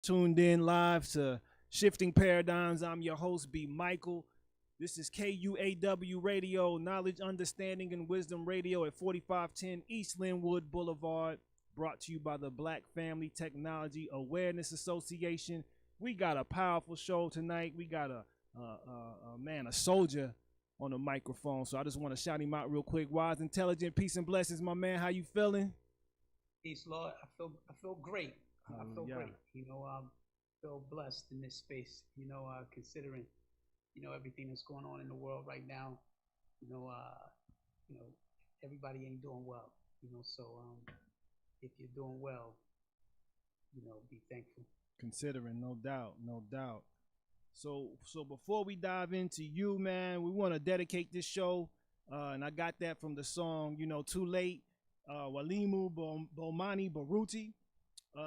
Tuned in live to Shifting Paradigms. I'm your host, B. Michael. This is KUAW Radio, Knowledge, Understanding, and Wisdom Radio at 4510 East Linwood Boulevard. Brought to you by the Black Family Technology Awareness Association. We got a powerful show tonight. We got a soldier on the microphone. So I just want to shout him out real quick. Wise, intelligent, peace and blessings, my man. How you feeling? Peace, Lord. I feel great. I feel great. Feel blessed in this space. Considering everything that's going on in the world right now. You know, uh, you know, everybody ain't doing well. If you're doing well, be thankful. Considering, no doubt, no doubt. So before we dive into you, man, we want to dedicate this show, and I got that from the song, Too Late, Walimu Bomani Baruti.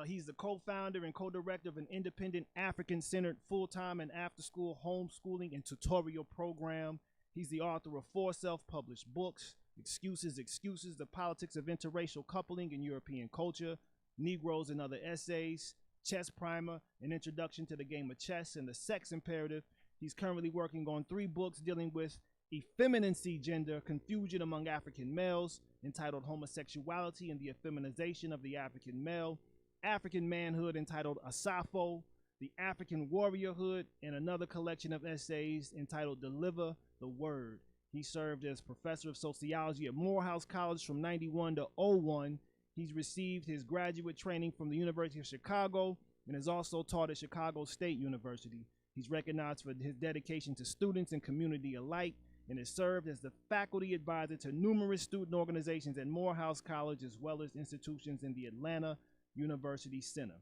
He's the co-founder and co-director of an independent African-centered full-time and after-school homeschooling and tutorial program. He's the author of 4 self-published books: Excuses, The Politics of Interracial Coupling in European Culture, Negroes and Other Essays, Chess Primer, An Introduction to the Game of Chess, and The Sex Imperative. He's currently working on 3 books dealing with effeminacy, gender confusion among African males, entitled Homosexuality and the Effeminization of the African Male, African Manhood, entitled Asafo, The African Warriorhood, and another collection of essays entitled Deliver the Word. He served as professor of sociology at Morehouse College from 91 to 01. He's received his graduate training from the University of Chicago and has also taught at Chicago State University. He's recognized for his dedication to students and community alike and has served as the faculty advisor to numerous student organizations at Morehouse College as well as institutions in the Atlanta University Center.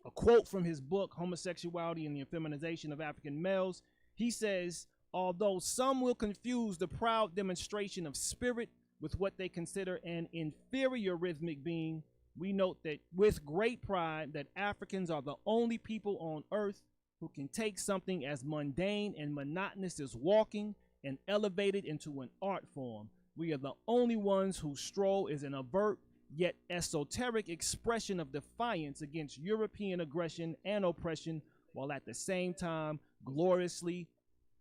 A quote from his book, Homosexuality and the Effeminization of African Males, he says, although some will confuse the proud demonstration of spirit with what they consider an inferior rhythmic being, we note that with great pride that Africans are the only people on earth who can take something as mundane and monotonous as walking and elevate it into an art form. We are the only ones whose stroll is an overt yet esoteric expression of defiance against European aggression and oppression, while at the same time gloriously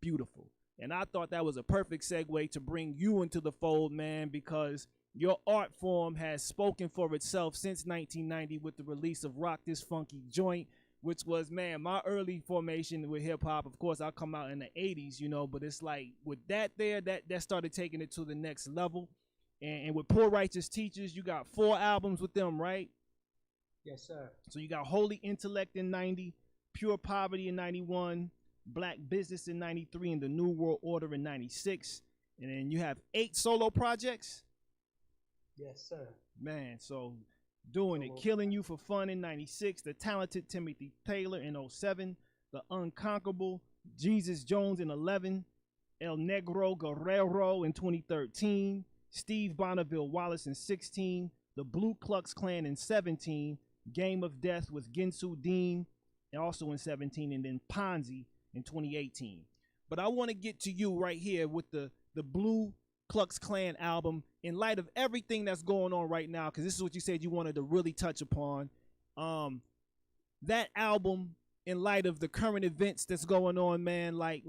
beautiful. And I thought that was a perfect segue to bring you into the fold, man, because your art form has spoken for itself since 1990 with the release of Rock This Funky Joint, which was, man, my early formation with hip hop. Of course, I come out in the 80s, but it's like with that there, that started taking it to the next level. And with Poor Righteous Teachers, you got 4 albums with them, right? Yes, sir. So you got Holy Intellect in 90, Pure Poverty in 91, Black Business in 93, and The New World Order in 96. And then you have 8 solo projects. Yes, sir. Man, so doing it. Killing You for Fun in 96, The Talented Timothy Taylor in 07, The Unconquerable Jesus Jones in 11, El Negro Guerrero in 2013, Steve Bonneville Wallace in 16, The Blue Klux Klan in 17, Game of Death with Ginsu Dean and also in 17, and then Ponzi in 2018. But I want to get to you right here with the Blue Klux Klan album in light of everything that's going on right now, because this is what you said you wanted to really touch upon. That album in light of the current events that's going on, man, like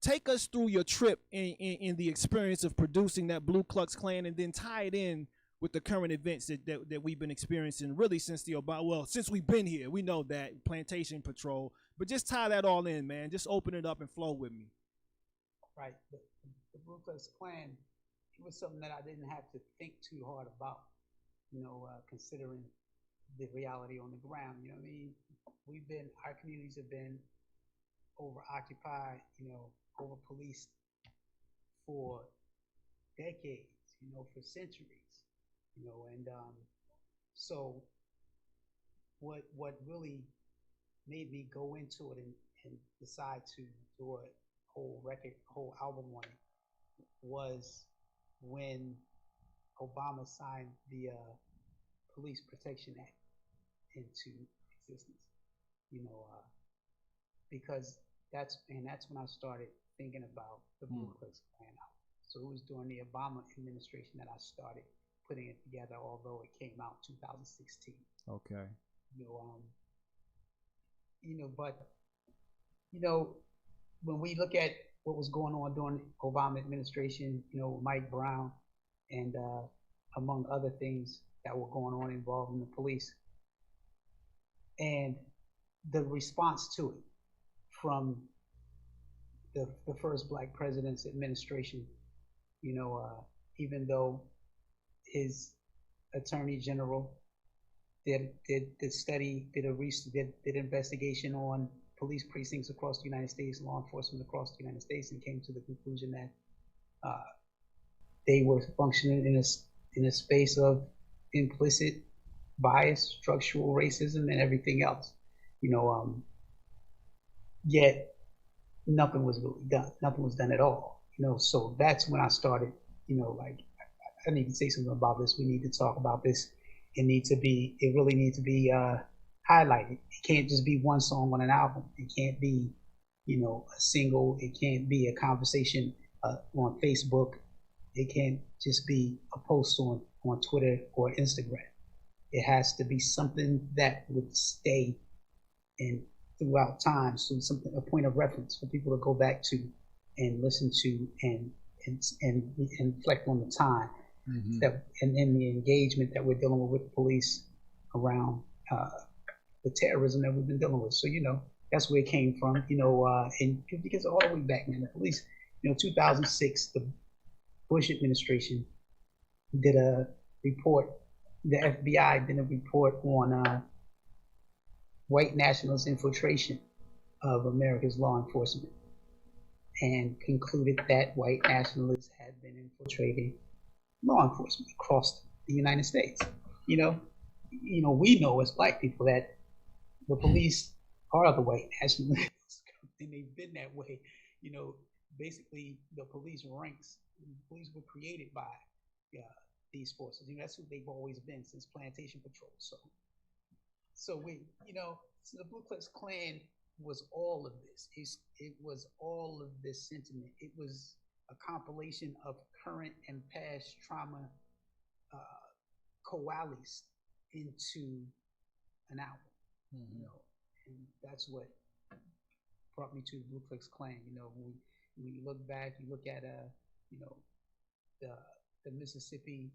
take us through your trip in the experience of producing that Blue Klux Klan, and then tie it in with the current events that we've been experiencing really since since we've been here. We know that Plantation Patrol, but just tie that all in, man. Just open it up and flow with me. Right. The Blue Klux Klan, it was something that I didn't have to think too hard about, considering the reality on the ground. You know what I mean? Our communities have been over occupied, over policed for decades, for centuries, and so what really made me go into it and decide to do a whole album on it was when Obama signed the Police Protection Act into existence, because that's when I started thinking about the Blue Klux Klan out. So it was during the Obama administration that I started putting it together, although it came out 2016. Okay. but you know, when we look at what was going on during the Obama administration, Mike Brown and among other things that were going on involving the police, and the response to it from the first black president's administration, even though his attorney general did study, did investigation on police precincts across the United States, law enforcement across the United States, and came to the conclusion that they were functioning in a space of implicit bias, structural racism, and everything else. Yet nothing was really done. Nothing was done at all. So that's when I started. Like I need to say something about this. We need to talk about this. It really needs to be highlighted. It can't just be one song on an album. It can't be, a single. It can't be a conversation on Facebook. It can't just be a post on Twitter or Instagram. It has to be something that would stay and throughout time, so something, a point of reference for people to go back to and listen to and reflect on the time that and the engagement that we're dealing with the police around the terrorism that we've been dealing with. So that's where it came from. And because all the way back, man, the police, 2006, the Bush administration did a report. The FBI did a report on white nationalist infiltration of America's law enforcement, and concluded that white nationalists had been infiltrating law enforcement across the United States. We know as black people that the police are the white nationalists, and they've been that way. Basically the police ranks. The police were created by these forces. That's who they've always been since plantation patrol. So so the Ku Klux Klan was all of this. It was all of this sentiment. It was a compilation of current and past trauma coalesced into an album. And that's what brought me to the Ku Klux Klan. When you look back, you look at the Mississippi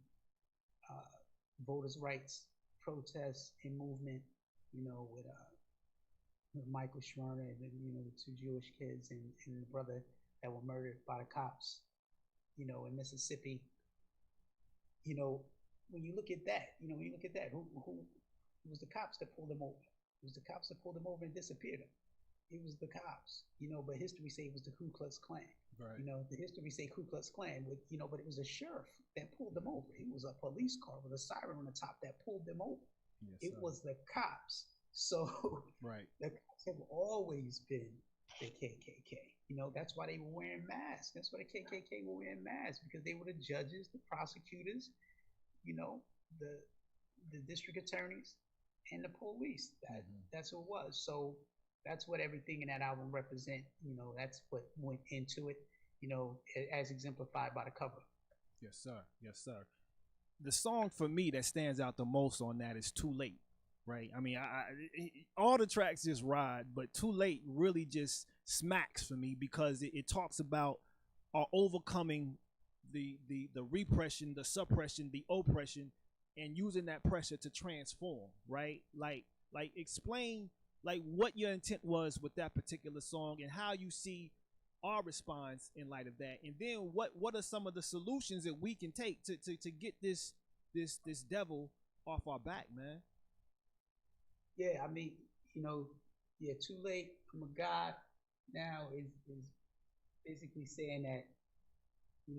voters' rights protests and movement, with Michael Schwerner and the two Jewish kids and the brother that were murdered by the cops, in Mississippi. When you look at that, who was the cops that pulled them over? It was the cops that pulled them over and disappeared them. It was the cops, but history say it was the Ku Klux Klan. Right. The history say Ku Klux Klan, but it was a sheriff that pulled them over. It was a police car with a siren on the top that pulled them over. Yes, it was the cops. So right. The cops have always been the KKK. That's why they were wearing masks. That's why the KKK were wearing masks, because they were the judges, the prosecutors, the district attorneys, and the police. That's what it was. So that's what everything in that album represent. That's what went into it, as exemplified by the cover. Yes, sir. Yes, sir. The song for me that stands out the most on that is Too Late, right? I mean, all the tracks just ride, but Too Late really just smacks for me, because it talks about overcoming the repression, the suppression, the oppression, and using that pressure to transform, right? Like explain like what your intent was with that particular song and how you see our response in light of that, and then what are some of the solutions that we can take to get this devil off our back, man? Yeah, I mean, Too Late, I'm a God now is basically saying that,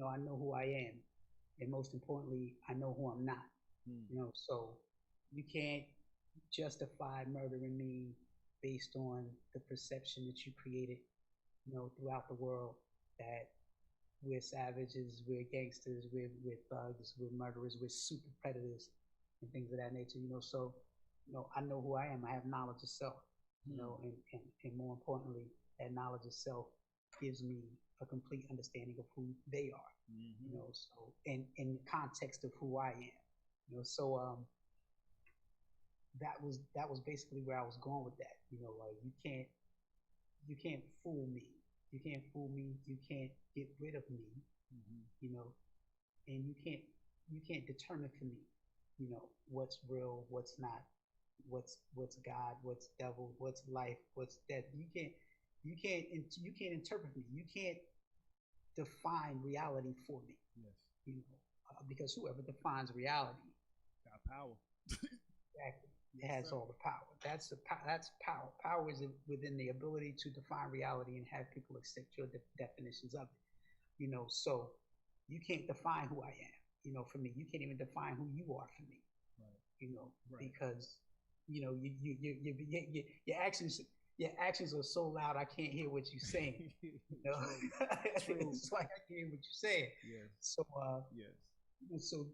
I know who I am, and most importantly, I know who I'm not. So you can't justify murdering me based on the perception that you created, throughout the world, that we're savages, we're gangsters, we're thugs, we're murderers, we're super predators, and things of that nature. So I know who I am. I have knowledge of self. And more importantly, that knowledge of self gives me a complete understanding of who they are. So in the context of who I am. So that was basically where I was going with that. Like you can't fool me. You can't fool me. You can't get rid of me. Mm-hmm. You know, and you can't determine for me. What's real, what's not, what's God, what's devil, what's life, what's death. You can't interpret me. You can't define reality for me. Yes. Because whoever defines reality, Got power. exactly, it Yes, has sir. all the power. That's power. Power is within the ability to define reality and have people accept your definitions of it. So you can't define who I am. For me, you can't even define who you are for me. Right. Right. Because your actions are so loud I can't hear what you're saying. You know, True. True. it's like I can't hear what you're saying. Yes. So Yes. so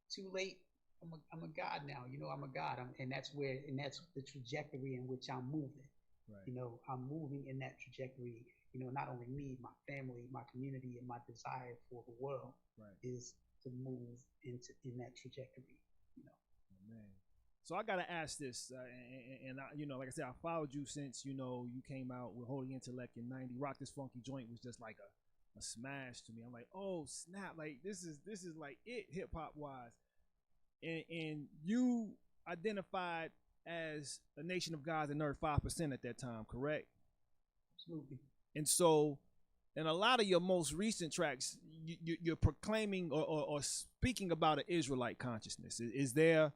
too late. I'm a god now. I'm a god, and that's the trajectory in which I'm moving. Right. I'm moving in that trajectory. Not only me, my family, my community, and my desire for the world Right. is to move in that trajectory. Oh, man. So I gotta ask this, and I, like I said, I followed you since you came out with Holy Intellect in '90. Rock This Funky Joint was just like a smash to me. I'm like, oh snap! Like this is like it hip hop wise, and you identified as a Nation of Gods and Nerd 5% at that time, correct? Absolutely. And so, in a lot of your most recent tracks, you're proclaiming or speaking about an Israelite consciousness. Is there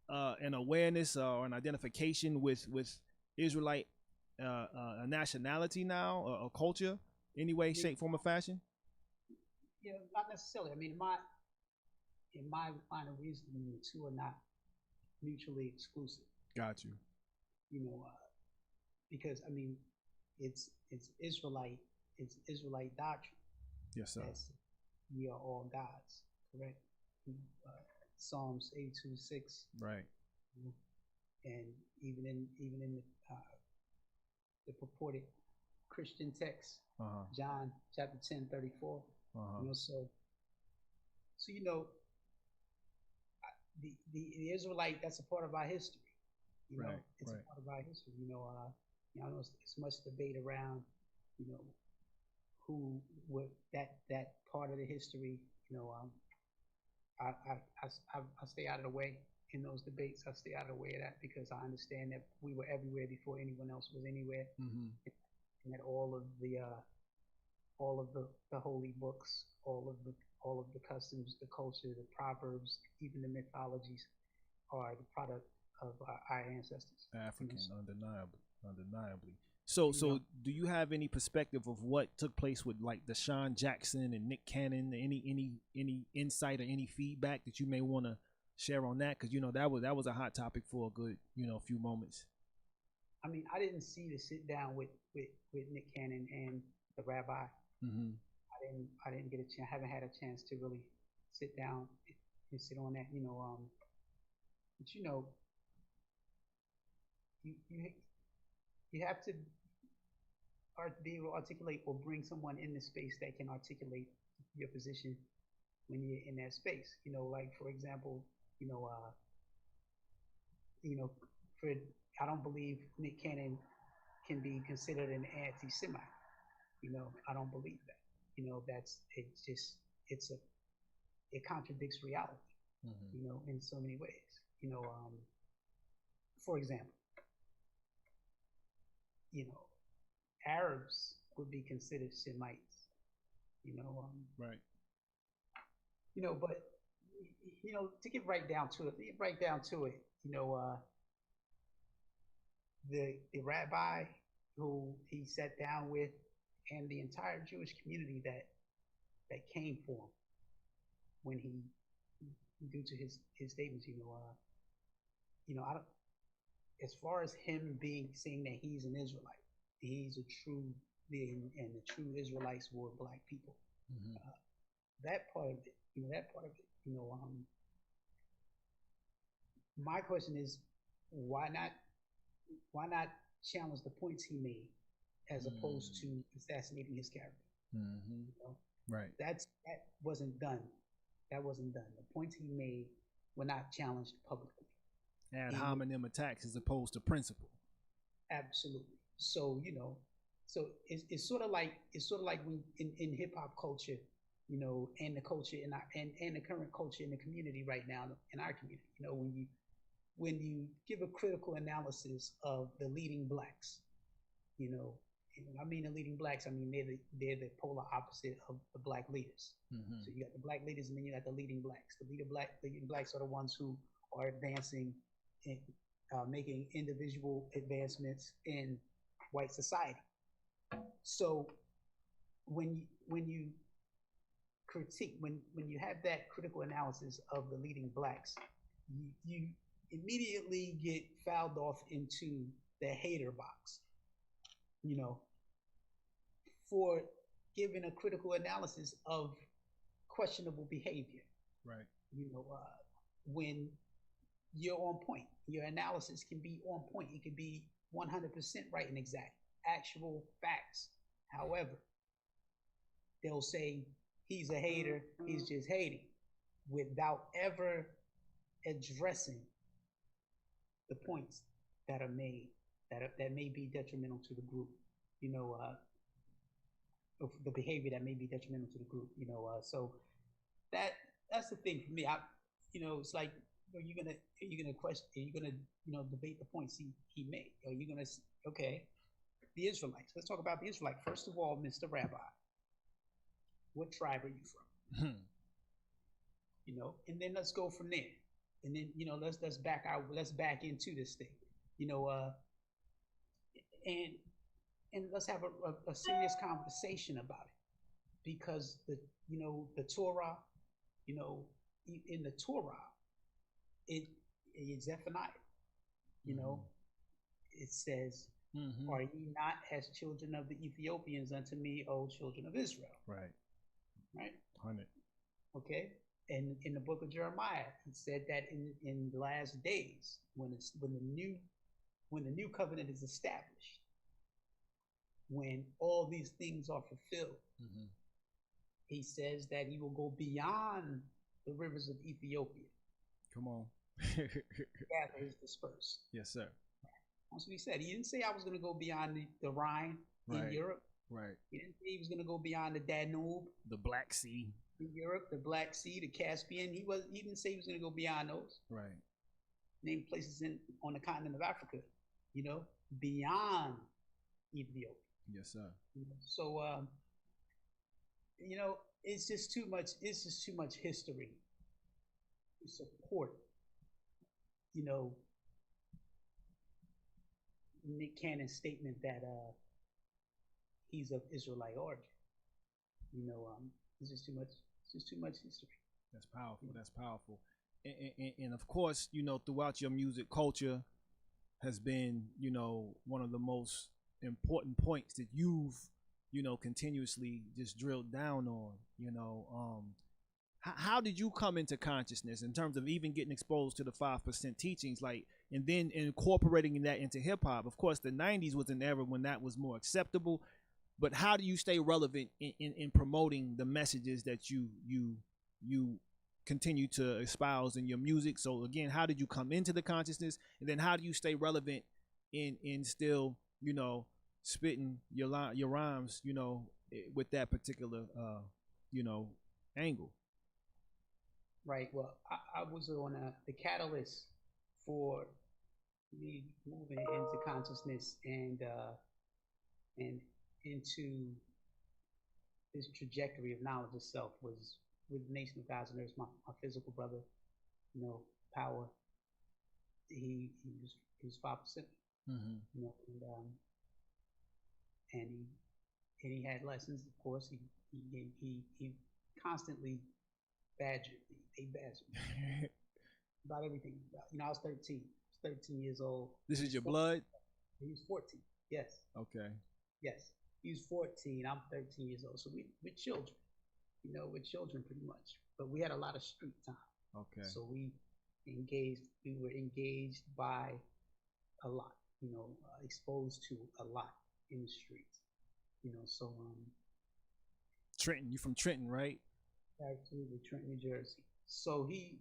an awareness or an identification with Israelite nationality now, or culture, any way, I mean, shape, form, or fashion? not necessarily. I mean, in my line of reasoning, the two are not mutually exclusive. Got you. You know, because I mean, it's Israelite doctrine. Yes, sir. That's we are all gods, correct? Psalms 8:26. Right. And even in the purported Christian text, John chapter 10:34. So the Israelite, that's a part of our history. Right. It's a part of our history. I know it's much debate around, you know, who what that part of the history. I stay out of the way in those debates. I stay out of the way of that because I understand that we were everywhere before anyone else was anywhere, and that all of the holy books, all of the customs, the culture, the proverbs, even the mythologies are the product of our ancestors. African, undeniably, undeniably. So do you have any perspective of what took place with like Deshaun Jackson and Nick Cannon? Any insight or any feedback that you may want to share on that? Because that was a hot topic for a good few moments. I mean, I didn't see the sit down with Nick Cannon and the rabbi. I didn't get a chance. I haven't had a chance to really sit down and sit on that. But you have to be able to articulate or bring someone in the space that can articulate your position when you're in that space. Like for example, for I don't believe Nick Cannon can be considered an anti-Semite. I don't believe that. It contradicts reality. In so many ways. For example, Arabs would be considered Semites. Right. But to get right down to it, the rabbi who he sat down with, and the entire Jewish community that came for him when he, due to his statements, I don't. As far as him saying that he's an Israelite, he's a true, and the true Israelites were black people. That part of it, my question is, why not challenge the points he made as opposed to assassinating his character? Right. That wasn't done. The points he made were not challenged publicly. ad He would hominem attacks as opposed to principle. absolutely. So so it's sort of like when in hip hop culture, and the culture in our and the current culture in the community right now in our community, when you give a critical analysis of the leading blacks, you know, and when I mean the leading blacks, I mean they're the polar opposite of the black leaders. Mm-hmm. So you got the black leaders, and then you got the leading blacks. Leading blacks are the ones who are advancing and making individual advancements in white society. So when you critique when you have that critical analysis of the leading blacks, you immediately get fouled off into the hater box, you know, for giving a critical analysis of questionable behavior. Right. When you're on point, your analysis can be on point. It can be 100% right and exact, actual facts. However, they'll say he's a hater, he's just hating, without ever addressing the points that are made that may be detrimental to the group. You know, of the behavior that may be detrimental to the group. So that that's the thing for me. It's like, are you gonna question? Are you gonna debate the points he made? Are you gonna okay? The Israelites. Let's talk about the Israelites. First of all, Mr. Rabbi, what tribe are you from? Hmm. And then let's go from there. And then let's back out. Let's back into this thing. You know, and let's have a serious conversation about it, because the Torah, in the Torah, it's Zephaniah. It says, Mm-hmm. "Are ye not as children of the Ethiopians unto me, O children of Israel?" Right. Right? 100. Okay. And in the book of Jeremiah, it said that in the last days, when the new covenant is established, when all these things are fulfilled, Mm-hmm. he says that he will go beyond the rivers of Ethiopia. Come on. Gather his dispersed. Yes, sir. That's what he said. He didn't say I was going to go beyond the Rhine in Right. Europe. Right. He didn't say he was going to go beyond the Danube The Black Sea. in Europe, the Black Sea, the Caspian. He didn't say he was going to go beyond those. Right. Name places on the continent of Africa, beyond Ethiopia. Yes, sir. So it's just too much. It's just too much history to support, Nick Cannon's statement that he's of Israelite origin. It's just too much. It's just too much history. That's powerful. That's powerful. And of course, throughout your music, culture has been, one of the most important points that you've, continuously just drilled down on. How did you come into consciousness in terms of even getting exposed to the 5% teachings, like, and then incorporating that into hip hop? Of course, the 90s was an era when that was more acceptable, but how do you stay relevant in promoting the messages that you continue to espouse in your music? So again, how did you come into the consciousness, and then how do you stay relevant in still, spitting your rhymes, with that particular angle? Right. Well, I was on the catalyst for me moving into consciousness and into this trajectory of knowledge itself was with the Nation of Gods and Earth. My physical brother, Power. He was 5%. Mm-hmm. And he had lessons. Of course, he constantly badgered me. They badgered me about everything. I was 13. I was 13 years old. This is your blood? He was 14. Yes. Okay. Yes. He was 14. I'm 13 years old. So we're children. We're children pretty much. But we had a lot of street time. Okay. So we were engaged by a lot, exposed to a lot in the streets. So Trenton, you from Trenton, right? Absolutely, Trenton, New Jersey. So he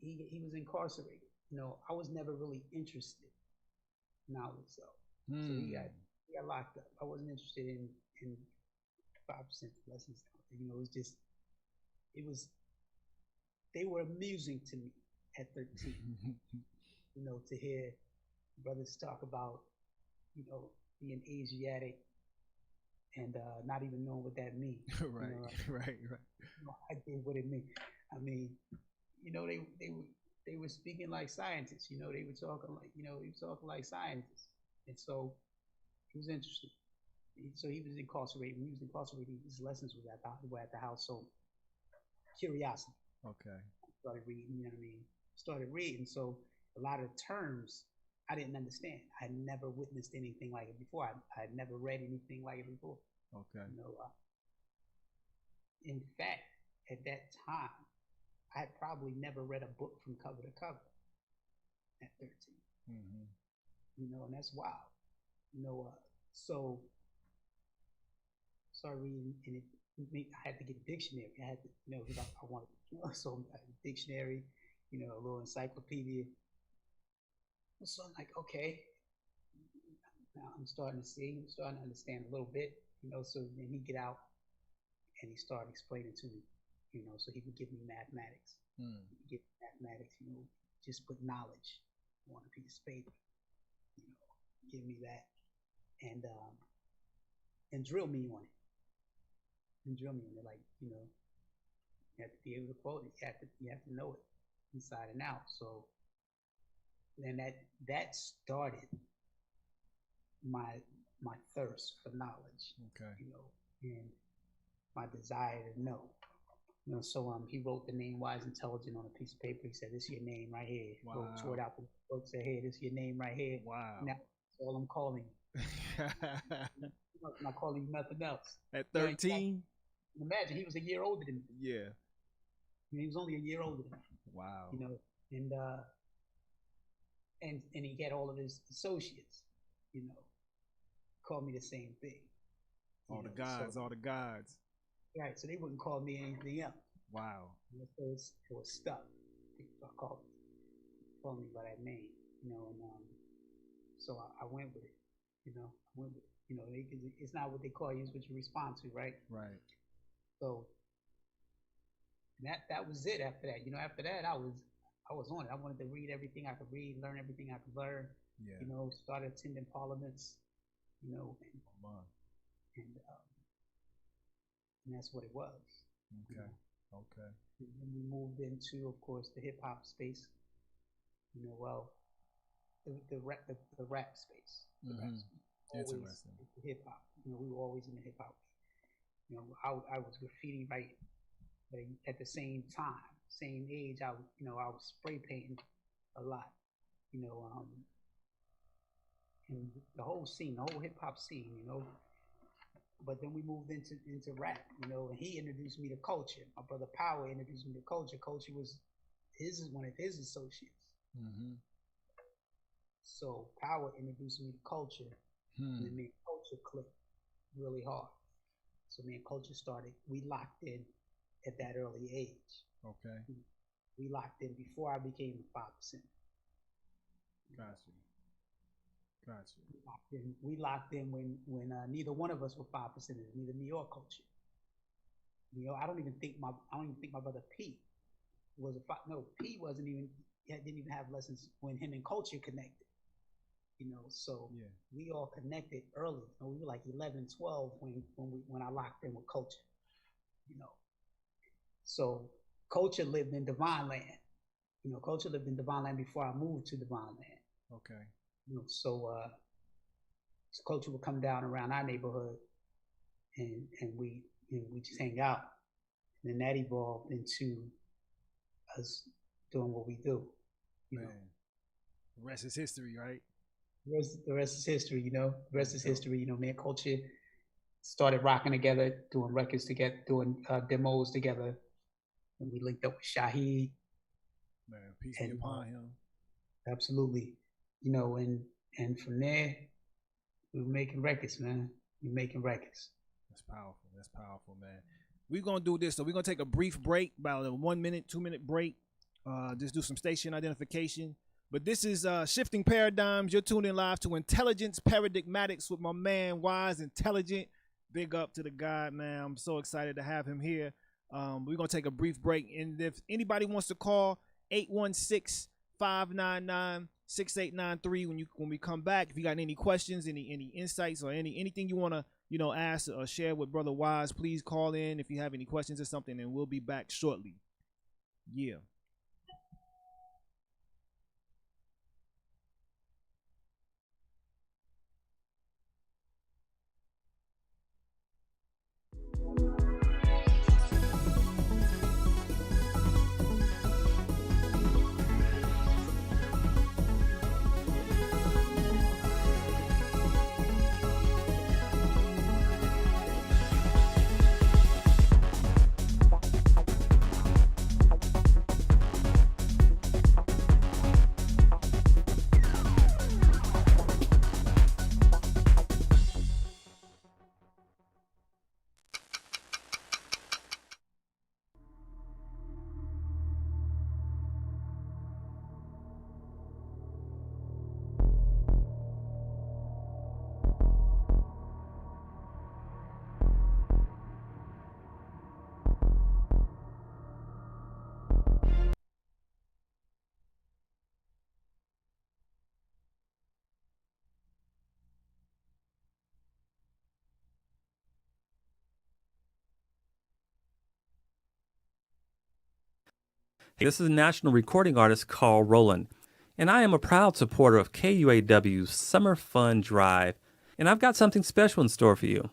he was incarcerated. You know, I was never really interested in knowledge, so he got locked up. I wasn't interested in 5% lessons. You know, it was just it was they were amusing to me at 13. You know, to hear brothers talk about, you know, being Asiatic and not even knowing what that means. Right, You know, right, right. no idea what it means. I mean, you know, they were speaking like scientists. You know, they were talking like, you know, he was talking like scientists, and so it was interesting. So he was incarcerated. When he was incarcerated, his lessons were at the house. So curiosity. Okay. Started reading. You know what I mean? Started reading. So a lot of terms I didn't understand. I had never witnessed anything like it before. I had never read anything like it before. Okay. You know, in fact, at that time, I had probably never read a book from cover to cover at 13. Mm-hmm. You know, and that's wild. You know, so started reading, and I had to get a dictionary. I had to, you know, because I wanted, you know, so a dictionary, you know, a little encyclopedia. So I'm like, okay, now I'm starting to see, I'm starting to understand a little bit, you know. So then he get out and he started explaining to me, you know, so he would give me mathematics. He would give me mathematics, you know, just put knowledge on a piece of paper, you know, give me that and drill me on it. And drill me on it, like, you know, you have to be able to quote it. You have to know it inside and out. So then that started my thirst for knowledge. Okay. You know, and my desire to know. You know, so he wrote the name Wise Intelligent on a piece of paper. He said, "This is your name right here." Wow. Wrote, tore it out the book. Said, "Hey, this is your name right here." Wow. Now that's all I'm calling you. I'm not calling you nothing else. At 13? Imagine he was a year older than me. Yeah. He was only a year older than me. Wow. You know, and he had all of his associates, you know, call me the same thing. All the gods, all the gods. Right, so they wouldn't call me anything else. Wow. So it was stuck. People called me by that name, you know, and so I went with it, you know. I went with it, you know. It's not what they call you; it's what you respond to, right? Right. So that was it. After that, you know, after that, I was on it. I wanted to read everything I could read, learn everything I could learn. Yeah. You know, started attending parliaments, you know, and that's what it was. Okay. You know? Okay. And then we moved into, of course, the hip hop space. You know, well, the rap space. The rap space. Interesting. The hip hop. You know, we were always in the hip hop. You know, I was graffiti right, but at the same time, same age, I was spray painting a lot. You know, and the whole scene, the whole hip hop scene. You know. But then we moved into rap, you know, and he introduced me to culture. My brother Power introduced me to culture. Culture was one of his associates. Mm-hmm. So Power introduced me to culture, and then me and culture clicked really hard. So me and culture started. We locked in at that early age. Okay. We locked in before I became a 5%. Gotcha. We locked in when neither one of us were 5%, neither me or culture. You know, I don't even think my brother P was P didn't even have lessons when him and culture connected. You know, so yeah. We all connected early. You know, we were like 11, 12 when I locked in with culture. You know, so culture lived in Divine Land. You know, culture lived in Divine Land before I moved to Divine Land. Okay. You know, so culture would come down around our neighborhood, and we just hang out, and then that evolved into us doing what we do. You know, the rest is history, right? The rest is history. You know, the rest is history. You know, me and culture started rocking together, doing records together, doing demos together, and we linked up with Shaheed. Man, peace be upon him. Absolutely. You know, and from there, we were making records, man. We're making records. That's powerful, man. We're going to do this. So we're going to take a brief break, about a 1 minute, 2 minute break. just do some station identification. But this is Shifting Paradigms. You're tuning live to Intelligence Paradigmatics with my man, Wise Intelligent. Big up to the guy, man. I'm so excited to have him here. We're going to take a brief break. And if anybody wants to call, 816-599-6893 when we come back. If you got any questions, any insights, or anything you want to ask or share with Brother Wise, please call in if you have any questions or something, and we'll be back shortly. Yeah. This is national recording artist Carl Rowland, and I am a proud supporter of KUAW's Summer Fun Drive, and I've got something special in store for you.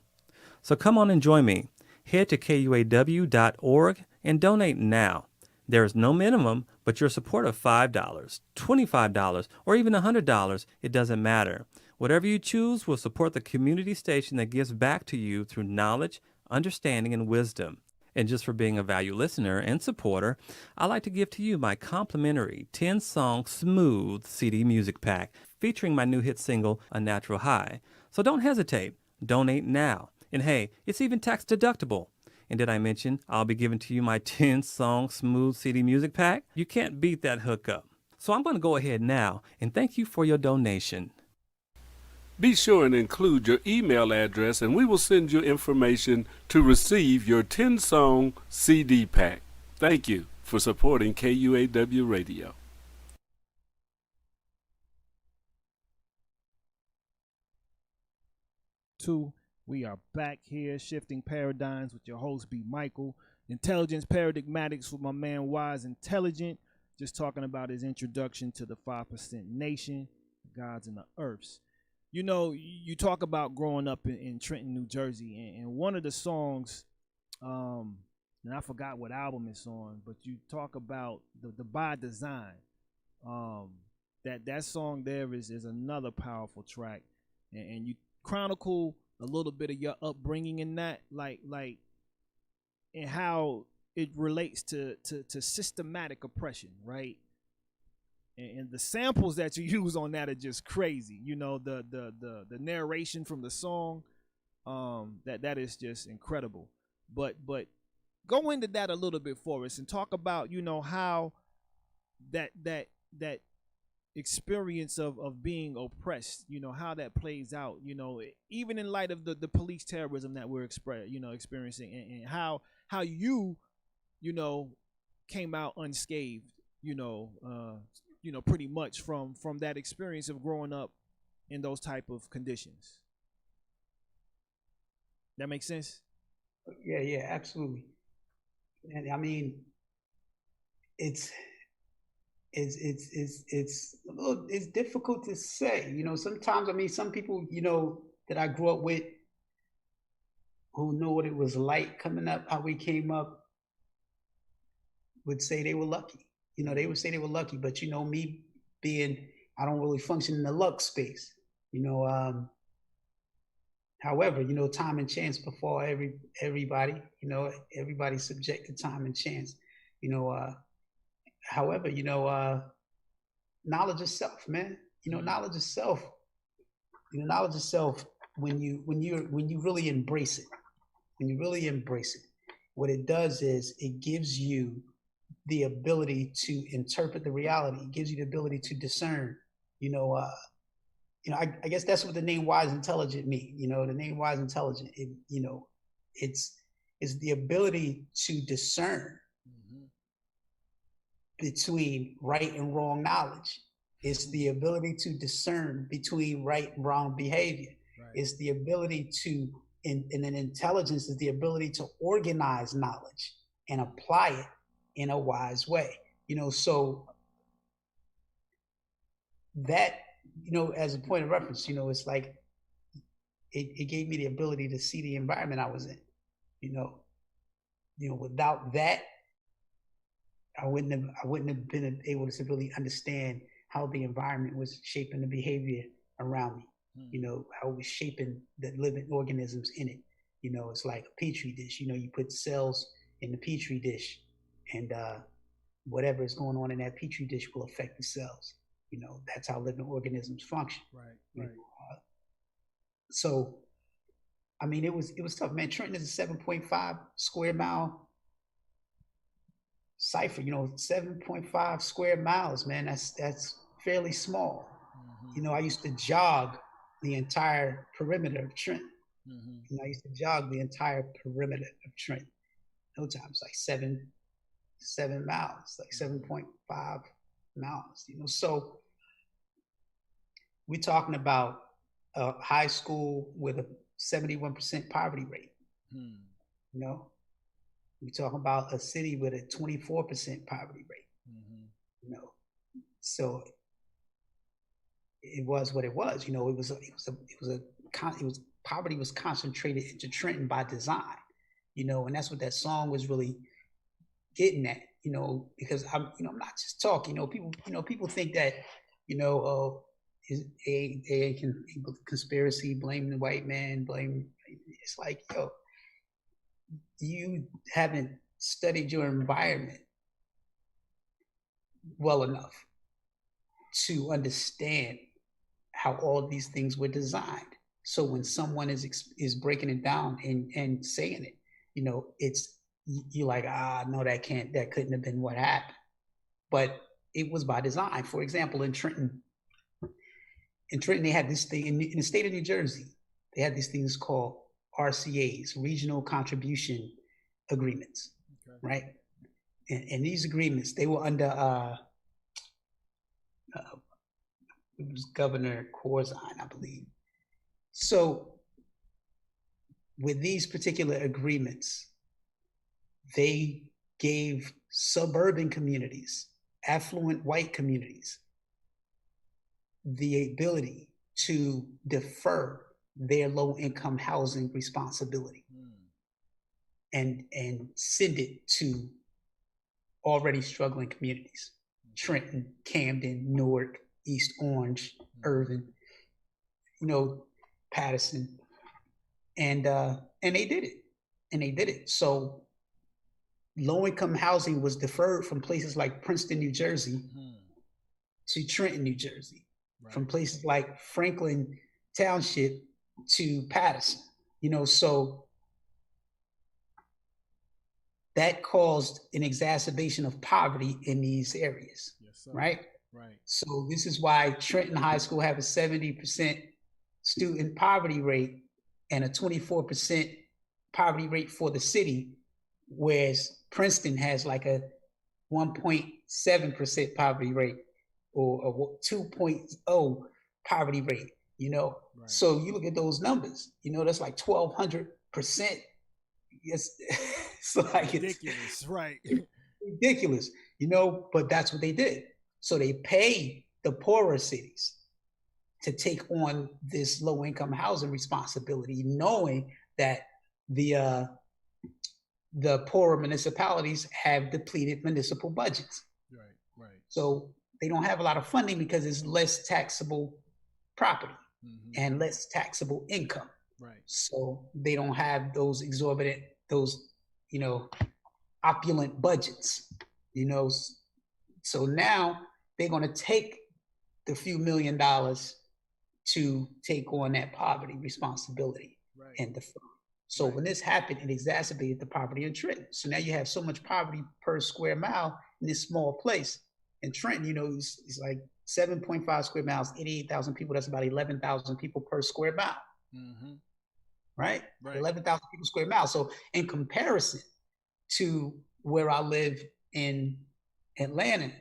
So come on and join me. Head to KUAW.org and donate now. There is no minimum, but your support of $5, $25, or even $100, it doesn't matter. Whatever you choose will support the community station that gives back to you through knowledge, understanding, and wisdom. And just for being a value listener and supporter, I'd like to give to you my complimentary 10-song smooth CD music pack featuring my new hit single, A Natural High. So don't hesitate. Donate now. And hey, it's even tax deductible. And did I mention I'll be giving to you my 10-song smooth CD music pack? You can't beat that hookup. So I'm going to go ahead now and thank you for your donation. Be sure and include your email address, and we will send you information to receive your 10-song CD pack. Thank you for supporting KUAW Radio. We are back here, Shifting Paradigms with your host, B. Michael. Intelligence Paradigmatics with my man, Wise Intelligent. Just talking about his introduction to the 5% Nation, Gods and the Earths. You know, you talk about growing up in Trenton, New Jersey, and one of the songs, and I forgot what album it's on, but you talk about the By Design. That song there is another powerful track, and you chronicle a little bit of your upbringing in that, like, and how it relates to systematic oppression, right? And the samples that you use on that are just crazy. You know, the narration from the song, that is just incredible. But go into that a little bit for us and talk about, you know, how that experience of being oppressed, you know, how that plays out, you know, even in light of the police terrorism that we're experiencing, and how you know, came out unscathed, you know, pretty much from that experience of growing up in those type of conditions. That makes sense? Yeah, absolutely. And I mean, it's difficult to say. You know, sometimes, I mean, some people, you know, that I grew up with who knew what it was like coming up, how we came up, would say they were lucky. You know, they would say they were lucky, but you know, me being, I don't really function in the luck space. You know, however, you know, time and chance before everybody. You know, everybody's subject to time and chance. You know, however, you know, knowledge of self, man. You know, knowledge of self. You know, knowledge of self. When you really embrace it, what it does is it gives you the ability to interpret the reality. It gives you the ability to discern. I guess that's what the name wise intelligent mean. The name wise intelligent. It's the ability to discern between right and wrong knowledge. It's the ability to discern between right and wrong behavior. Right. It's the ability to, and then intelligence is the ability to organize knowledge and apply it in a wise way. So that, as a point of reference, it's like it gave me the ability to see the environment I was in. Without that, I wouldn't have been able to really understand how the environment was shaping the behavior around me. How it was shaping the living organisms in it. It's like a petri dish. You put cells in the petri dish, and whatever is going on in that petri dish will affect the cells. That's how living organisms function. Right. So, I mean, it was tough, man. Trenton is a 7.5 square mile cipher. 7.5 square miles, man. That's fairly small. I used to jog the entire perimeter of Trenton. I used to jog the entire perimeter of Trenton. No times like 7 miles, like 7.5 miles. So we're talking about a high school with a 71% poverty rate. We're talking about a city with a 24% poverty rate. So it was what it was. Poverty was concentrated into Trenton by design. And that's what that song was really getting at. Because I'm not just talking. People think that a conspiracy, blame the white man, it's like, you haven't studied your environment well enough to understand how all these things were designed. So when someone is breaking it down and saying it, you're like, no, that couldn't have been what happened. But it was by design. For example, in Trenton, they had this thing in the state of New Jersey. They had these things called RCAs, Regional Contribution Agreements, right? And these agreements, they were under it was Governor Corzine, I believe. So with these particular agreements, they gave suburban communities, affluent white communities, the ability to defer their low-income housing responsibility and send it to already struggling communities. Trenton, Camden, Newark, East Orange, Irving, Patterson. And they did it. So low-income housing was deferred from places like Princeton, New Jersey to Trenton, New Jersey, from places like Franklin Township to Patterson, so that caused an exacerbation of poverty in these areas, right? So this is why Trenton High School have a 70% student poverty rate and a 24% poverty rate for the city, whereas Princeton has like a 1.7% poverty rate or 2.0 poverty rate, So you look at those numbers, that's like 1,200%. It's like ridiculous, right? Ridiculous, but that's what they did. So they pay the poorer cities to take on this low-income housing responsibility, knowing that the poorer municipalities have depleted municipal budgets. Right. So they don't have a lot of funding because it's less taxable property and less taxable income. Right. So they don't have those exorbitant, opulent budgets, So now they're going to take the few $1 million to take on that poverty responsibility and defer. So when this happened, it exacerbated the poverty in Trenton. So now you have so much poverty per square mile, in this small place. And Trenton, you know, it's like 7.5 square miles, 88,000 people. That's about 11,000 people per square mile. Mm-hmm. Right? Right. 11,000 people square mile. So in comparison to where I live in Atlanta,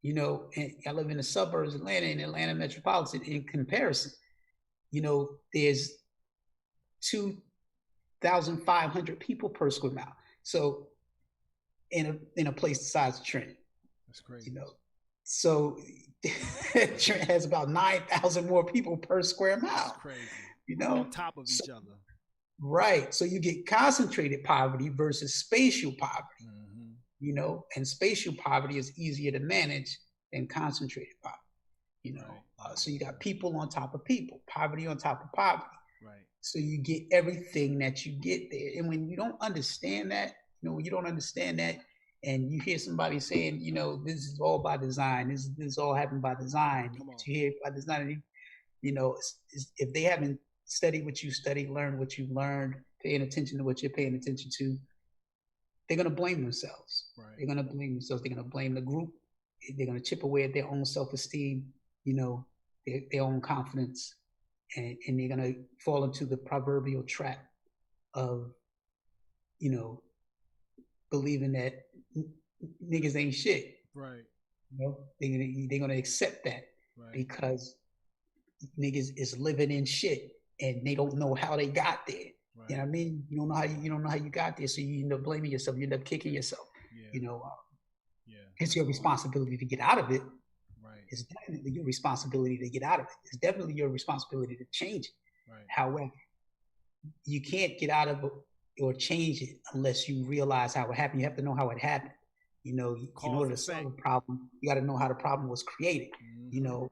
you know, and I live in the suburbs of Atlanta, in Atlanta metropolitan. In comparison, you know, there's 2,500 people per square mile. So in a place the size of Trenton. That's crazy. You know, so Trenton has about 9,000 more people per square mile. That's crazy. You know, on top of each other. Right. So you get concentrated poverty versus spatial poverty. Mm-hmm. You know, and spatial poverty is easier to manage than concentrated poverty. You know, right. So you got people on top of people, poverty on top of poverty. Right. So you get everything that you get there. And when you don't understand that, you know, when you don't understand that, and you hear somebody saying, you know, this is all by design. This all happened by design. You hear by design. You know, if they haven't studied what you studied, learned what you learned, paying attention to what you're paying attention to, they're going to blame themselves. Right. They're going to blame themselves. They're going to blame the group. They're going to chip away at their own self-esteem, you know, their own confidence. And they're going to fall into the proverbial trap of, you know, believing that niggas ain't shit. Right. You know, they're going to accept that because niggas is living in shit and they don't know how they got there. Right. You know what I mean? You don't know how you got there, so you end up blaming yourself. You end up kicking yourself. Yeah. You know, it's your responsibility to get out of it. Right. It's definitely your responsibility to get out of it. It's definitely your responsibility to change it. Right. However, you can't get out of it or change it unless you realize how it happened. You have to know how it happened. You know, in order to solve a problem, you got to know how the problem was created. Mm-hmm. You know.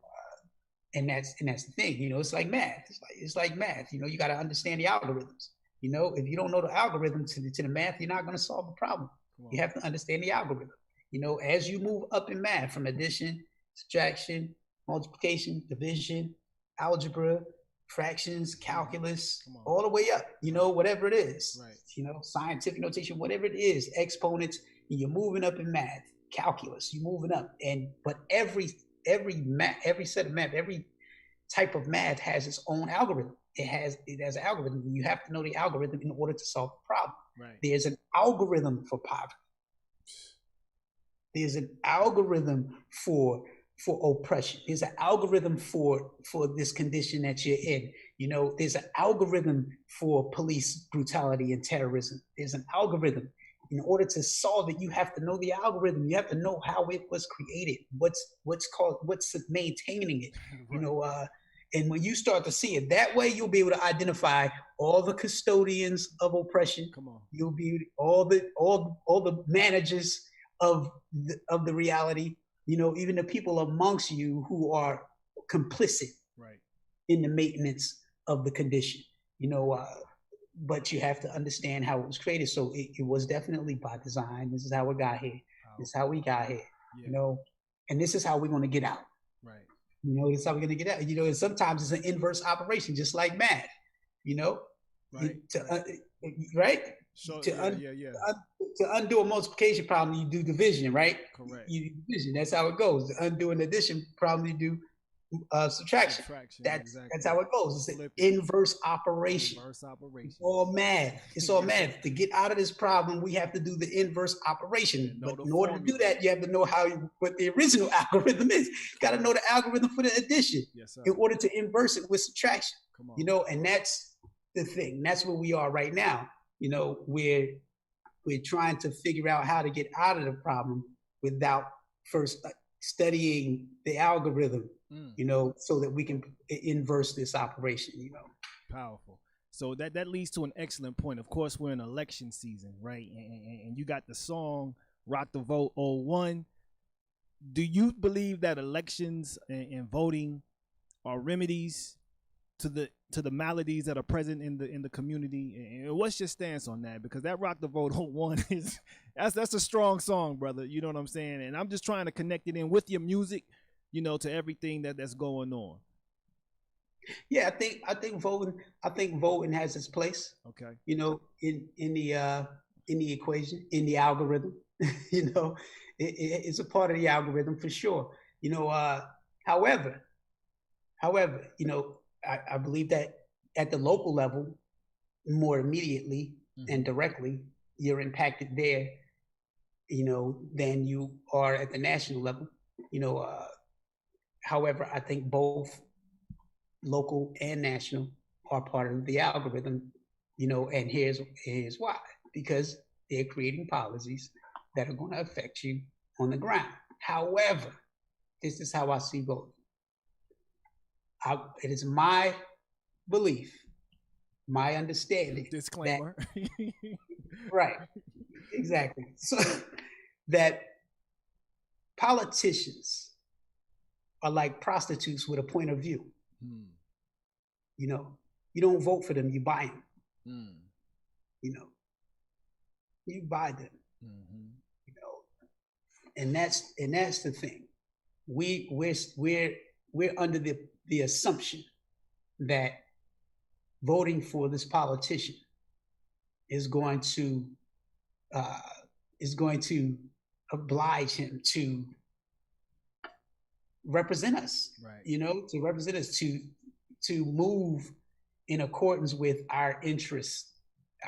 And that's the thing, you know, it's like math. It's like math. You know, you got to understand the algorithms. You know, if you don't know the algorithm to the math, you're not going to solve the problem. You have to understand the algorithm. You know, as you move up in math from addition, subtraction, multiplication, division, algebra, fractions, calculus, all the way up, you know, whatever it is, you know, scientific notation, whatever it is, exponents, you're moving up in math, calculus, you're moving up. But every set of math, every type of math has its own algorithm. It has an algorithm. You have to know the algorithm in order to solve the problem. Right. There's an algorithm for poverty. There's an algorithm for oppression. There's an algorithm for this condition that you're in. You know, there's an algorithm for police brutality and terrorism. There's an algorithm. In order to solve it, you have to know the algorithm. You have to know how it was created, what's maintaining it. Right. You know, and when you start to see it that way, you'll be able to identify all the custodians of oppression. Come on. You'll be all the managers of the reality. You know, even the people amongst you who are complicit in the maintenance of the condition. You know. But you have to understand how it was created. So it was definitely by design. This is how it got here. This is how we got here. Yeah. You know, and this is how we're going to get out. Right. You know, this is how we're going to get out. You know, and sometimes it's an inverse operation, just like math. You know, right? So, to undo a multiplication problem, you do division, right? Correct. You do division. That's how it goes. To undo an addition problem, you do subtraction. That's how it goes. It's an inverse operation. It's all math. It's all math. To get out of this problem, we have to do the inverse operation. But in order to do that, you have to know what the original algorithm is. Got to know the algorithm for the addition in order to inverse it with subtraction. You know, and that's the thing. That's where we are right now. You know, we're trying to figure out how to get out of the problem without first studying the algorithm. You know, so that we can inverse this operation, you know. Powerful. So that leads to an excellent point. Of course, we're in election season, right? And you got the song Rock the Vote 01. Do you believe that elections and voting are remedies to the maladies that are present in the community? And what's your stance on that? Because that Rock the Vote 01 is that's a strong song, brother. You know what I'm saying? And I'm just trying to connect it in with your music, you know, to everything that's going on. Yeah, I think voting has its place. Okay. You know, in the equation, in the algorithm, you know, It's a part of the algorithm for sure. You know, however, you know, I believe that at the local level, more immediately and directly, you're impacted there, you know, than you are at the national level. You know, however, I think both local and national are part of the algorithm, you know, and here's why. Because they're creating policies that are going to affect you on the ground. However, this is how I see voting. It is my belief, my understanding. Disclaimer. Right, exactly. So that politicians are like prostitutes with a point of view. You know, you don't vote for them, you buy them. You know, you buy them. You know, and that's the thing. We're under the assumption that voting for this politician is going to oblige him to represent us, right? You know, to represent us, to move in accordance with our interests,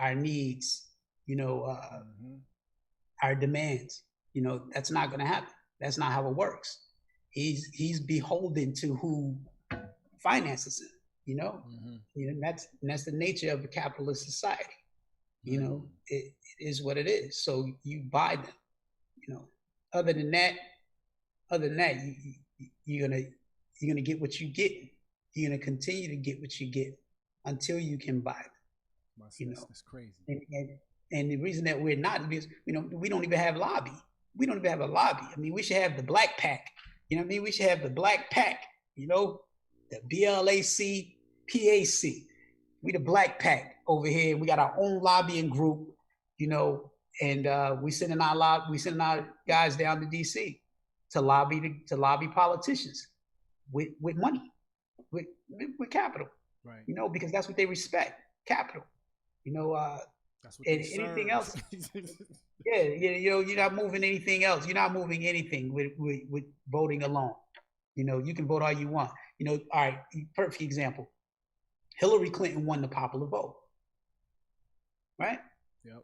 our needs, you know, our demands. You know, that's not going to happen. That's not how it works. He's beholden to who finances him. You know, you know, that's the nature of a capitalist society. You know, it is what it is. So you buy them. You know, other than that, you're gonna get what you get. You're gonna continue to get what you get until you can buy them. You know, that's crazy. And the reason that we're not is, you know, we don't even have lobby. We don't even have a lobby. I mean, we should have the black pack. You know what I mean? We should have the black pack. You know, the BLAC PAC. We the black pack over here. We got our own lobbying group. You know, and we sending our guys down to DC to lobby politicians with money, with capital. Right. You know, because that's what they respect, capital. You know, that's what and anything else. Yeah, you know, you're not moving anything else. You're not moving anything with voting alone. You know, you can vote all you want. You know, all right, perfect example. Hillary Clinton won the popular vote. Right? Yep.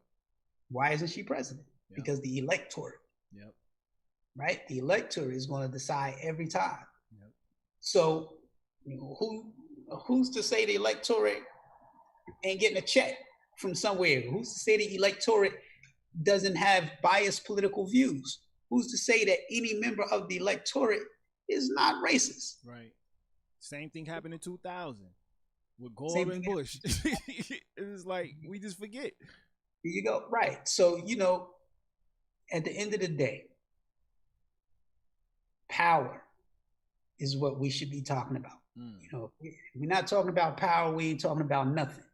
Why isn't she president? Yep. Because the electorate. Yep. Right? The electorate is going to decide every time. Yep. So, you know, who's to say the electorate ain't getting a check from somewhere? Who's to say the electorate doesn't have biased political views? Who's to say that any member of the electorate is not racist? Right. Same thing happened in 2000 with Gore and Bush. It's like we just forget. Here you go. Right. So, you know, at the end of the day, power is what we should be talking about. You know, we're not talking about power. We ain't talking about nothing.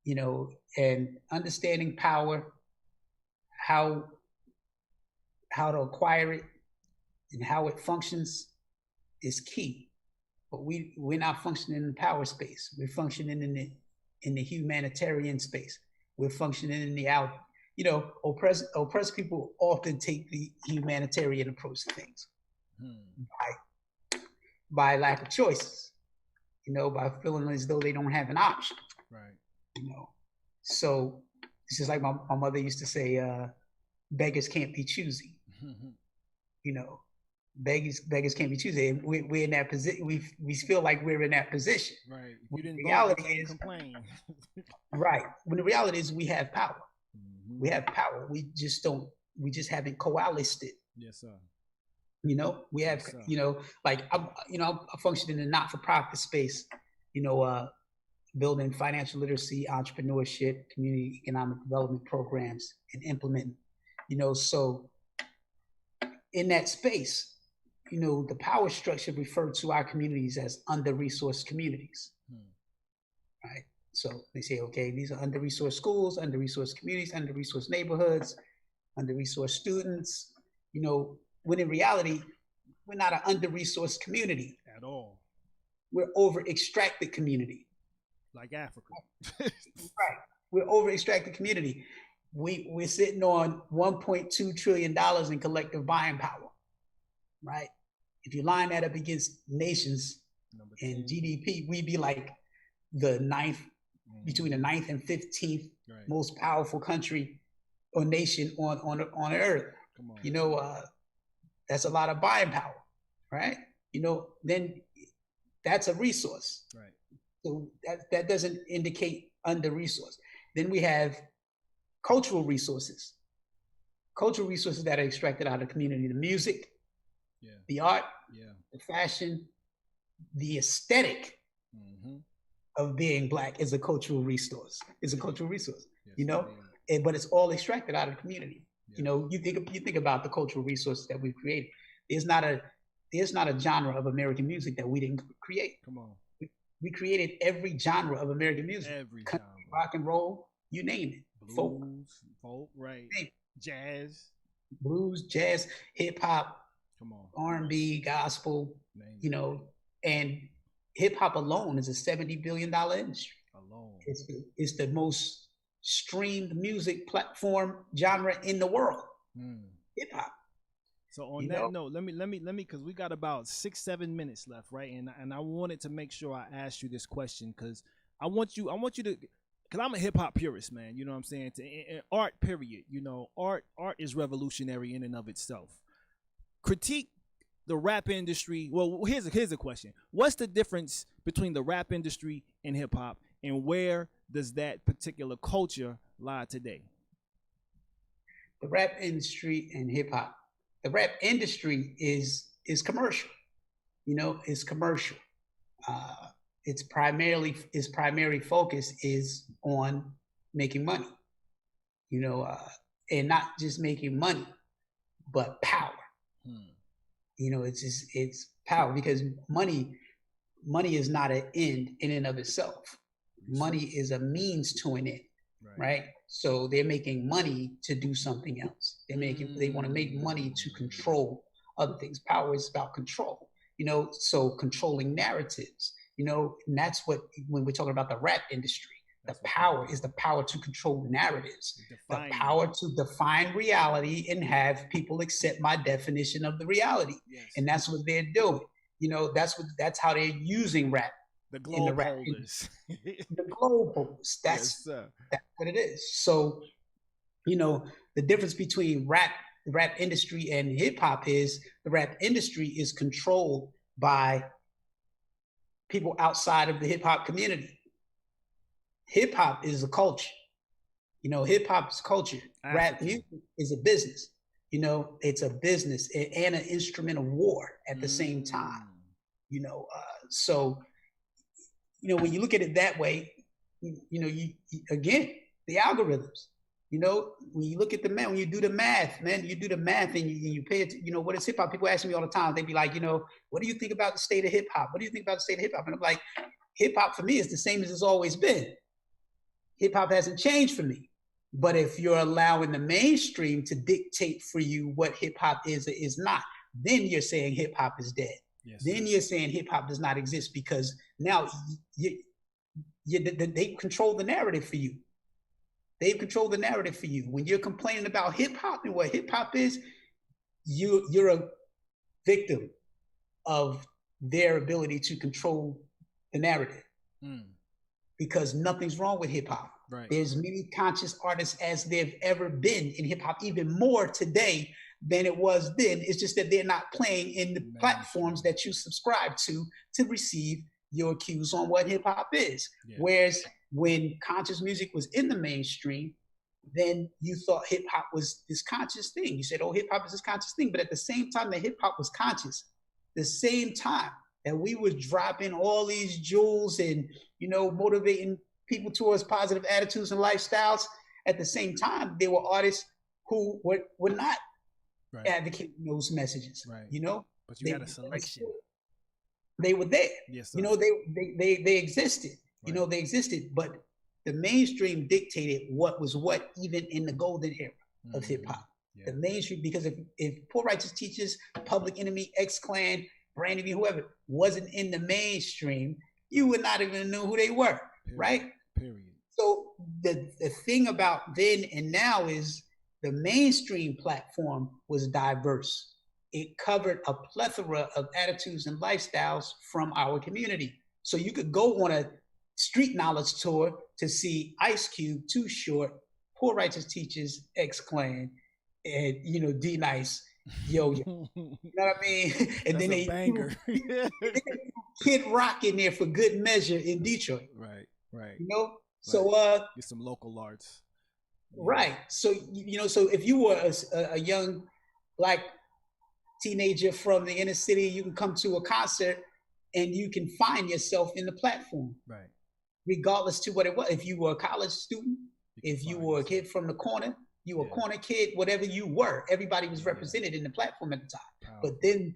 You know, and understanding power, how to acquire it and how it functions is key. But we're not functioning in the power space. We're functioning in the humanitarian space. We're functioning in the out. You know, oppressed people often take the humanitarian approach to things by lack of choices. You know, by feeling as though they don't have an option. Right. You know, so it's just like my mother used to say, beggars can't be choosy. You know, beggars can't be choosy. And we're in that position. We feel like we're in that position. Right. If you didn't the reality vote, you is complain. Right. When the reality is we have power. We have power. We just haven't coalesced it. Yes, sir. You know, we have, you know, like I function in the not-for-profit space, you know, building financial literacy, entrepreneurship, community economic development programs, and implementing, you know, so in that space, you know, the power structure referred to our communities as under-resourced communities, right? So they say, okay, these are under-resourced schools, under-resourced communities, under-resourced neighborhoods, under-resourced students, you know, when in reality, we're not an under-resourced community. At all. We're over-extracted community. Like Africa. Right. We're over-extracted community. we're sitting on $1.2 trillion in collective buying power, right? If you line that up against nations in GDP, we'd be like the ninth, between the ninth and 15th most powerful country or nation on earth. You know, that's a lot of buying power, right? You know, then that's a resource. Right. So that doesn't indicate under resource. Then we have cultural resources that are extracted out of the community: the music, the art, the fashion, the aesthetic of being Black is a cultural resource. It's a cultural resource, you know, but it's all extracted out of the community. You know, you think about the cultural resources that we've created. There's not a genre of American music that we didn't create. Come on. We created every genre of American music. Every country, genre. rock and roll, you name it. Blues, folk, right? Jazz, blues, jazz, hip hop. Come on. R&B, gospel. You know, and hip hop alone is a $70 billion industry. Alone. It's the most streamed music platform genre in the world. Hip hop. So on that note, let me, because we got about 6-7 minutes left, right? And I wanted to make sure I asked you this question because I want you to, because I'm a hip hop purist, man. You know what I'm saying? Art, period. You know, art is revolutionary in and of itself. Critique the rap industry. Well, here's a question: what's the difference between the rap industry and hip hop, and where does that particular culture lie today? The rap industry and hip hop. The rap industry is commercial. You know, it's commercial. Its primary focus is on making money. You know, and not just making money, but power. You know, it's power, because money is not an end in and of itself. Money is a means to an end, right? So they're making money to do something else. They want to make money to control other things. Power is about control, you know, so controlling narratives, you know, and that's what, when we're talking about the rap industry, the power is the power to control narratives, the power to define reality and have people accept my definition of the reality. And that's what they're doing. You know, that's how they're using rap. The globe holders. The globe holders. That's what it is. So, you know, the difference between the rap industry and hip hop is the rap industry is controlled by people outside of the hip hop community. Hip hop is a culture. You know, hip hop is culture. Rap music is a business. You know, it's a business and an instrument of war at the same time. You know, so, you know, when you look at it that way, you know, you again, the algorithms, you know, when you look at when you do the math, man, you do the math and you pay it, you know, what is hip hop? People ask me all the time, they'd be like, you know, what do you think about the state of hip hop? What do you think about the state of hip hop? And I'm like, hip hop for me is the same as it's always been. Hip hop hasn't changed for me. But if you're allowing the mainstream to dictate for you what hip hop is or is not, then you're saying hip hop is dead. Then you're saying hip hop does not exist, because now they control the narrative for you. They've controlled the narrative for you. When you're complaining about hip hop and what hip hop is, you're a victim of their ability to control the narrative. Because nothing's wrong with hip hop. There's many conscious artists as there've ever been in hip hop, even more today than it was then. It's just that they're not playing in the platforms that you subscribe to receive your cues on what hip hop is. Whereas when conscious music was in the mainstream, then you thought hip hop was this conscious thing. You said, oh, hip hop is this conscious thing. But at the same time that hip hop was conscious, the same time that we was dropping all these jewels and, you know, motivating people towards positive attitudes and lifestyles, at the same time, there were artists who were not advocating those messages, you know? But you had a selection. They were there. Yes, you know, they existed. You know, they existed, but the mainstream dictated what was what, even in the golden era of hip hop. The mainstream, because if Poor Righteous Teachers, Public Enemy, X-Clan, Brand New, whoever wasn't in the mainstream, you would not even know who they were, right? Period. So the thing about then and now is the mainstream platform was diverse. It covered a plethora of attitudes and lifestyles from our community. So you could go on a street knowledge tour to see Ice Cube, Too Short, Poor Righteous Teachers, X Clan, and D Nice, Yo Yo. You know what I mean? And That's then a banger. Kid Rock in there for good measure in Detroit. Right. So get some local arts. Yeah. Right. So so if you were a young Black teenager from the inner city, you can come to a concert and you can find yourself in the platform. Right. Regardless to what it was. If you were a college student, if you were a kid from the corner, you were a corner kid, whatever you were, everybody was represented in the platform at the time. But then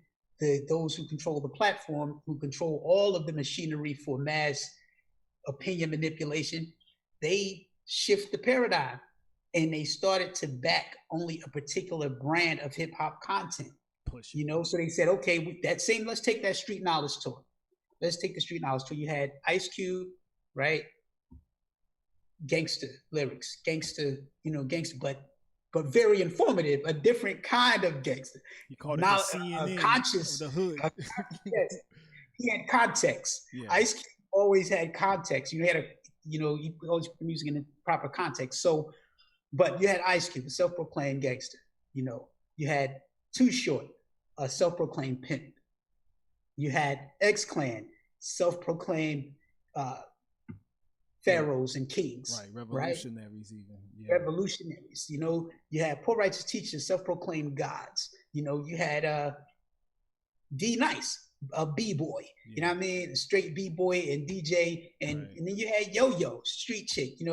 those who control the platform, who control all of the machinery for mass opinion manipulation, they shift the paradigm and they started to back only a particular brand of hip hop content. So they said, okay, let's take that street knowledge tour. Let's take the street knowledge tour. You had Ice Cube, right? Gangster lyrics, gangster, but very informative, a different kind of gangster. You called it the CNN conscious, of the hood. Yes, he had context. Yeah. Ice Cube always had context. You always put the music in the proper context. So, but you had Ice Cube, a self-proclaimed gangster. You had Too Short, a self-proclaimed pimp. You had X Clan, self-proclaimed pharaohs and kings. Right, revolutionaries even. Yeah. Revolutionaries. You had Poor Righteous Teachers, self-proclaimed gods. You had D Nice, a b-boy. You know what I mean? A straight b-boy and DJ, and then you had Yo Yo, street chick. And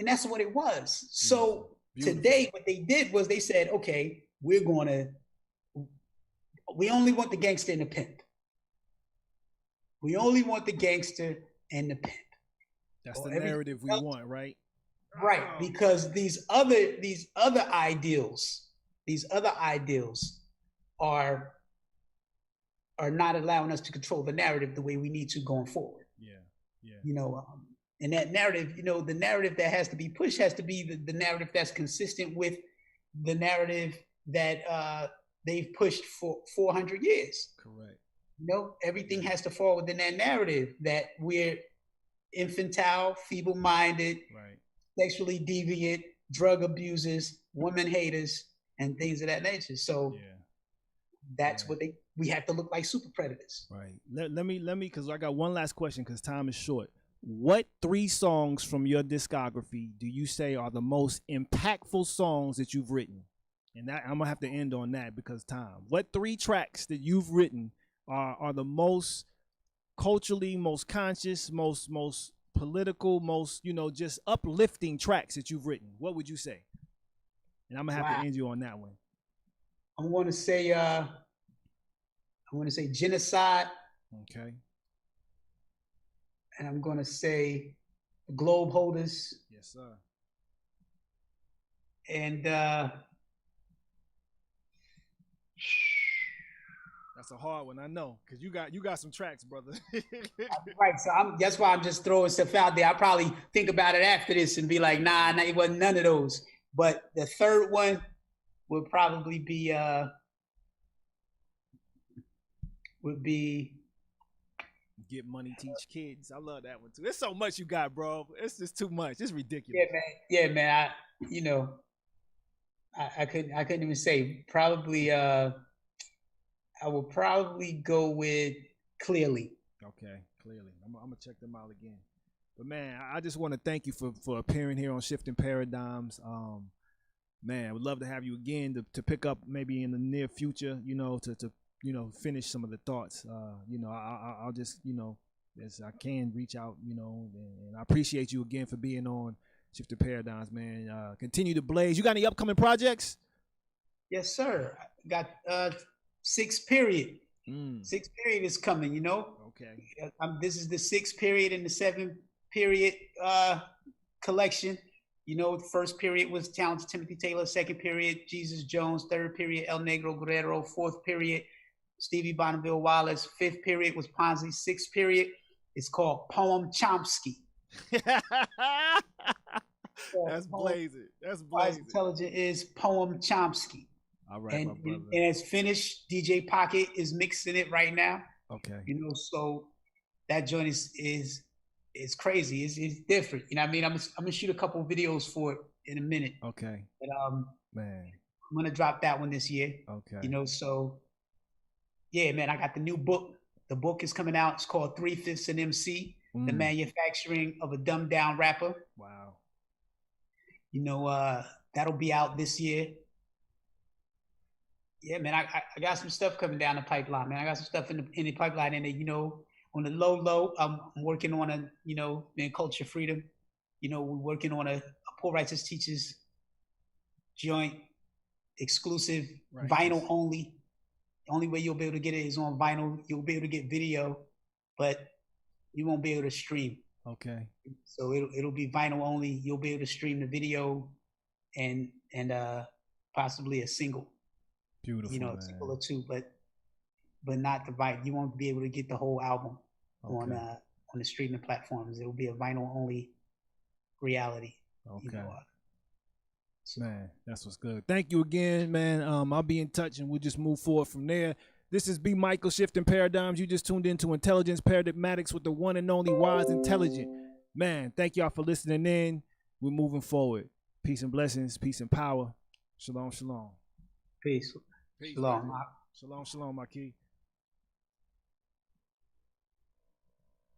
that's what it was. So today, what they did was they said, okay, we only want the gangster and the pimp. We only want the gangster and the pimp. That's the narrative we want, right? Right, because these other ideals are not allowing us to control the narrative the way we need to going forward. Yeah. And that narrative, the narrative that has to be pushed has to be the narrative that's consistent with the narrative that they've pushed for 400 years. Correct. Everything has to fall within that narrative that we're infantile, feeble-minded, sexually deviant, drug abusers, women haters, and things of that nature. So that's what we have to look like super predators. Right. Let me, because I got one last question because time is short. What 3 songs from your discography do you say are the most impactful songs that you've written? And that I'm gonna have to end on that because time. What 3 tracks that you've written are the most culturally, most conscious, most political, most just uplifting tracks that you've written? What would you say? And I'm gonna have to end you on that one. I'm gonna say Genocide. Okay. And I'm gonna say Globe Holders. Yes, sir. And that's a hard one, I know, because you got some tracks, brother. Right, so that's why I'm just throwing stuff out there. I'll probably think about it after this and be like, nah, it wasn't none of those. But the third one would probably be Get Money, Teach Kids. I love that one too. There's so much you got, bro. It's just too much. It's ridiculous. Yeah, man. I couldn't even say. Probably I will probably go with Clearly. Okay, Clearly. I'm gonna check them out again. But man, I just want to thank you for appearing here on Shifting Paradigms. Man, I would love to have you again to pick up maybe in the near future. To finish some of the thoughts. I'll just as I can reach out. And I appreciate you again for being on Shifting Paradigms, man. Continue to blaze. You got any upcoming projects? Yes, sir. I got 6th Period. 6th Period is coming. Okay. This is the 6th Period and the 7th Period collection. The first period was Talented Timothy Taylor. Second period, Jesus Jones. Third period, El Negro Guerrero. Fourth period, Stevie Bonneville Wallace. Fifth period was Ponzi. Sixth period It's called Poem Chomsky. That's Poem blazing. That's Wise blazing. Intelligent is Poem Chomsky. All right, my brother. And it's finished. DJ Pocket is mixing it right now. Okay. You know, so that joint is crazy. It's different. You know what I mean? I'm gonna shoot a couple of videos for it in a minute. Okay. But man, I'm gonna drop that one this year. Okay. You know, so yeah, man, I got the new book. The book is coming out. It's called 3/5 an MC, The Manufacturing of a Dumbed Down Rapper. Wow. You know, that'll be out this year. Yeah, man, I got some stuff coming down the pipeline, man. I got some stuff in the pipeline, and you know, on the low, I'm working on a, you know, man, Culture Freedom. You know, we're working on a Poor Righteous Teachers joint, exclusive, vinyl only. The only way you'll be able to get it is on vinyl. You'll be able to get video, but you won't be able to stream. Okay. So it'll be vinyl only. You'll be able to stream the video and possibly a single. Beautiful. You know, man. a single or two, but not the vinyl. You won't be able to get the whole album on the streaming platforms. It'll be a vinyl only reality. Okay. You know, man, that's what's good. Thank you again, man. I'll be in touch and we'll just move forward from there. This is B. Michael, Shifting Paradigms. You just tuned into Intelligence Paradigmatics with the one and only Wise Intelligent. Man, thank y'all for listening in. We're moving forward. Peace and blessings, peace and power. Shalom, shalom. Peace. Peace. Shalom. Shalom, shalom, my key.